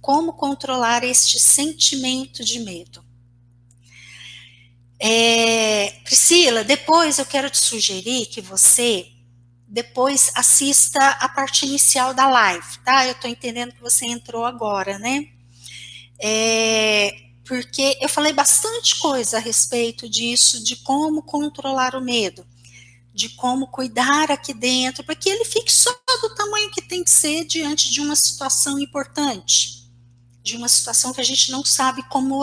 como controlar este sentimento de medo. Priscila, depois eu quero te sugerir que você depois assista a parte inicial da live, tá? Eu tô entendendo que você entrou agora, né? Porque eu falei bastante coisa a respeito disso, de como controlar o medo, de como cuidar aqui dentro, para que ele fique só do tamanho que tem que ser diante de uma situação importante, de uma situação que a gente não sabe como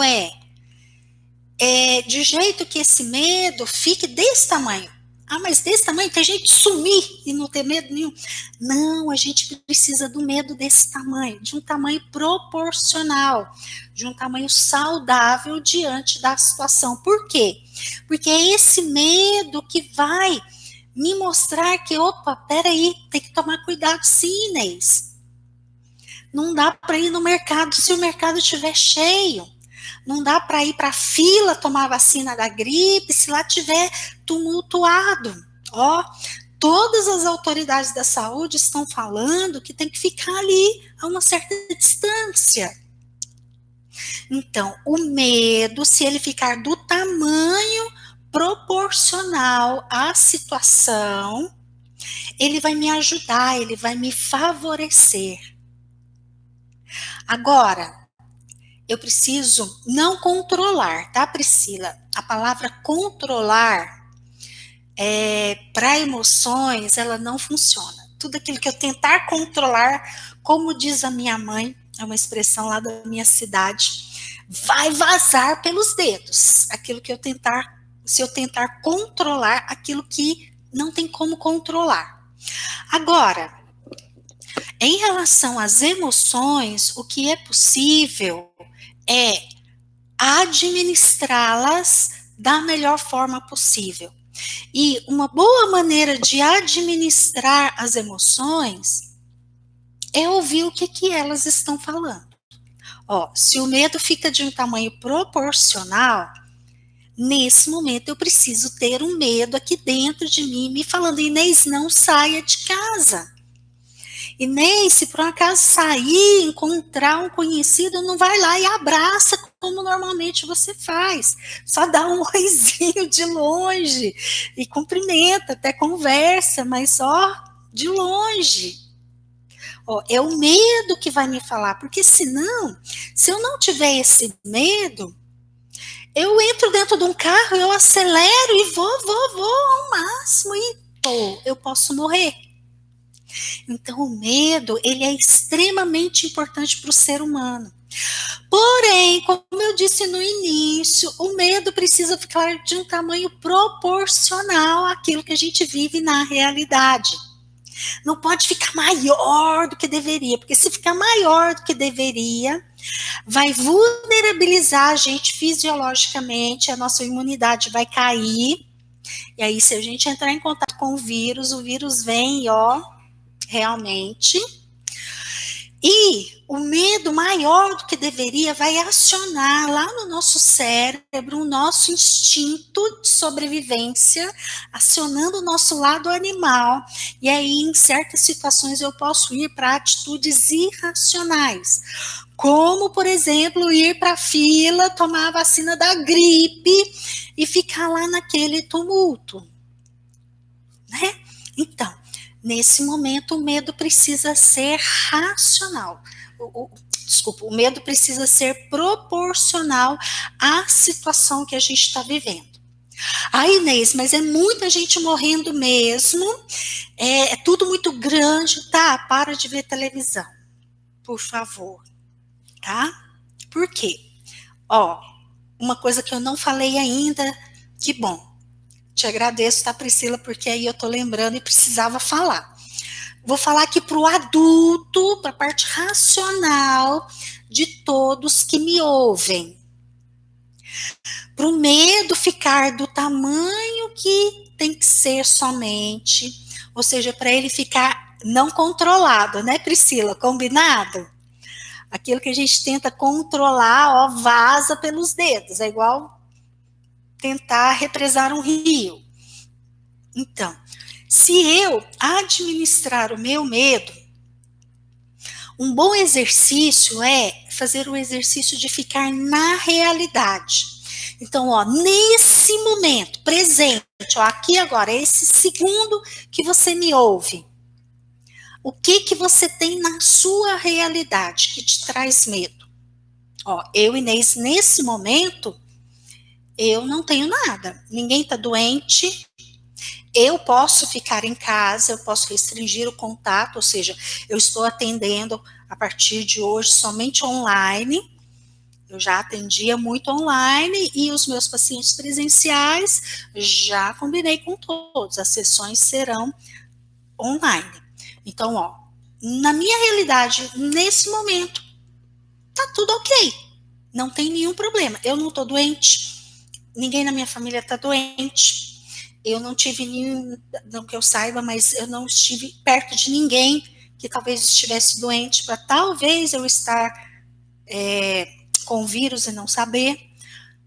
de jeito que esse medo fique desse tamanho. Ah, mas desse tamanho tem gente sumir e não ter medo nenhum. Não, a gente precisa do medo desse tamanho, de um tamanho proporcional, de um tamanho saudável diante da situação. Por quê? Porque é esse medo que vai me mostrar que, opa, peraí, tem que tomar cuidado sim, Inês. Não dá para ir no mercado se o mercado estiver cheio. Não dá para ir para a fila tomar a vacina da gripe se lá tiver tumultuado. Ó, todas as autoridades da saúde estão falando que tem que ficar ali a uma certa distância. Então, o medo, se ele ficar do tamanho proporcional à situação, ele vai me ajudar, ele vai me favorecer. Agora, eu preciso não controlar, tá, Priscila? A palavra controlar para emoções, ela não funciona. Tudo aquilo que eu tentar controlar, como diz a minha mãe, é uma expressão lá da minha cidade, vai vazar pelos dedos. Aquilo que eu tentar, se eu tentar controlar aquilo que não tem como controlar. Agora, em relação às emoções, o que é possível é administrá-las da melhor forma possível. E uma boa maneira de administrar as emoções é ouvir o que elas estão falando. Ó, se o medo fica de um tamanho proporcional, nesse momento eu preciso ter um medo aqui dentro de mim me falando, Inês, não saia de casa. Inês, se por um acaso sair, encontrar um conhecido, não vai lá e abraça como normalmente você faz. Só dá um oizinho de longe e cumprimenta, até conversa, mas só de longe. Ó, é o medo que vai me falar, porque senão, se eu não tiver esse medo, eu entro dentro de um carro, eu acelero e vou ao máximo e eu posso morrer. Então, o medo, ele é extremamente importante para o ser humano. Porém, como eu disse no início, o medo precisa ficar de um tamanho proporcional àquilo que a gente vive na realidade. Não pode ficar maior do que deveria, porque se ficar maior do que deveria, vai vulnerabilizar a gente fisiologicamente, a nossa imunidade vai cair, e aí se a gente entrar em contato com o vírus vem, realmente. E o medo maior do que deveria vai acionar lá no nosso cérebro o nosso instinto de sobrevivência, acionando o nosso lado animal. E aí, em certas situações, eu posso ir para atitudes irracionais. Como, por exemplo, ir para a fila, tomar a vacina da gripe e ficar lá naquele tumulto. Né? Então, nesse momento, o medo precisa ser racional. O medo precisa ser proporcional à situação que a gente está vivendo. Inês, mas é muita gente morrendo mesmo, é tudo muito grande, tá? Para de ver televisão, por favor, tá? Por quê? Uma coisa que eu não falei ainda, que bom. Te agradeço, tá, Priscila, porque aí eu tô lembrando e precisava falar. Vou falar aqui para o adulto, para a parte racional de todos que me ouvem. Para o medo ficar do tamanho que tem que ser somente, ou seja, para ele ficar não controlado, né, Priscila? Combinado? Aquilo que a gente tenta controlar, vaza pelos dedos, é igual tentar represar um rio. Então, se eu administrar o meu medo, Um bom exercício é fazer o exercício de ficar na realidade. Então, ó, nesse momento, presente, ó, aqui agora, esse segundo que você me ouve, o que que você tem na sua realidade que te traz medo? Ó, eu, Inês, nesse momento, eu não tenho nada. Ninguém está doente. Eu posso ficar em casa, eu posso restringir o contato, ou seja, eu estou atendendo a partir de hoje somente online. Eu já atendia muito online e os meus pacientes presenciais já combinei com todos, as sessões serão online. Então, ó, na minha realidade, nesse momento, tá tudo ok. Não tem nenhum problema. Eu não tô doente, ninguém na minha família tá doente. Eu não tive nenhum, não que eu saiba, mas eu não estive perto de ninguém que talvez estivesse doente para talvez eu estar com o vírus e não saber.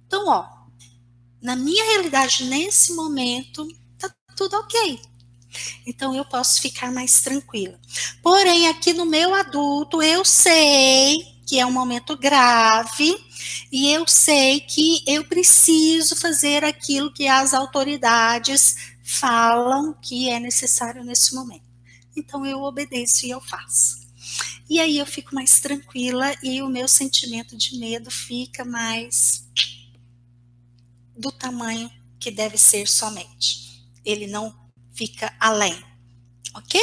Então, ó, na minha realidade nesse momento, tá tudo ok. Então eu posso ficar mais tranquila. Porém, aqui no meu adulto, eu sei que é um momento grave e eu sei que eu preciso fazer aquilo que as autoridades falam que é necessário nesse momento. Então eu obedeço e eu faço. E aí eu fico mais tranquila e o meu sentimento de medo fica mais do tamanho que deve ser somente. Ele não fica além, ok?